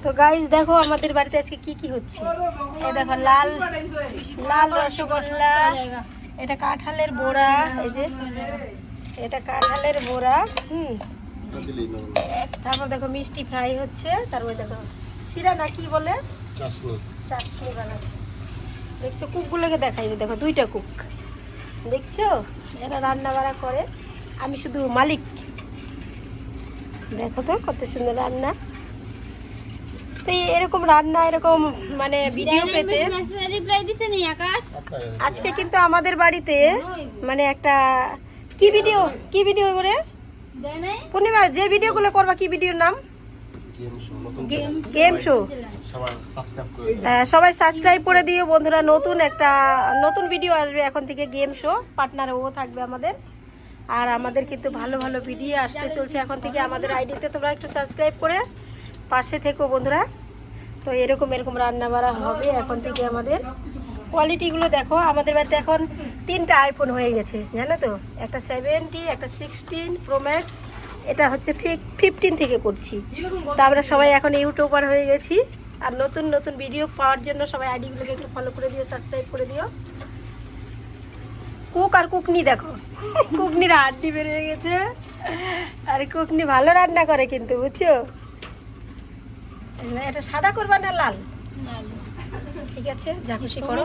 তো গাইস দেখো আমাদের বাড়িতে আজকে কি কি হচ্ছে। এই দেখো লাল লাল রসগোল্লা, এটা কাঁঠালের বড়া, এই যে এটা কাঁঠালের বড়া, তারপর দেখো মিষ্টি ফ্রাই হচ্ছে, তারপর দেখো শিরা না কি বলে চাশনি বানাচ্ছে। দেখছো কুকগুলোকে দেখাই, দেখো দুইটা কুক দেখছো, এরা রান্না বাড়া করে, আমি শুধু মালিক। দেখো তো কত সুন্দর রান্না। তো এরকম রান্না এরকম মানে ভিডিও পেতে আজকে কিন্তু আমাদের বাড়িতে মানে একটা কি ভিডিও করে পূর্ণিমা যে ভিডিওগুলো করবা, কি ভিডিওর নাম? Game show. সবাই সাবস্ক্রাইব করে দিও বন্ধুরা, নতুন ভিডিও আসবে এখন থেকে, গেম শো পার্টনার ও থাকবে আমাদের। আর আমাদের কিন্তু ভালো ভালো ভিডিও আসতে চলছে এখন থেকে আমাদের আইডিতে, তোমরা একটু সাবস্ক্রাইব করে পাশে থেকো বন্ধুরা। তো এরকম রান্না বাড়া হবে এখন থেকে আমাদের। কোয়ালিটিগুলো দেখো, আমাদের বাড়িতে এখন 3টা আইফোন হয়ে গেছে জানো তো, একটা 70, একটা 16 প্রো ম্যাক্স, এটা হচ্ছে 15 থেকে করছি। তো আমরা সবাই এখন ইউটিউবার হয়ে গেছি। আর নতুন নতুন ভিডিও পাওয়ার জন্য সবাই আইডিগুলোকে একটু ফলো করে দিও, সাবস্ক্রাইব করে দিও। কুক আর কুকনি দেখো, কুকনির হাড্ডি বেরিয়ে গেছে। আর কুকনি ভালো রান্না করে কিন্তু, বুঝছো? এটা সাদা করবা না লাল? ঠিক আছে, যা খুশি করো।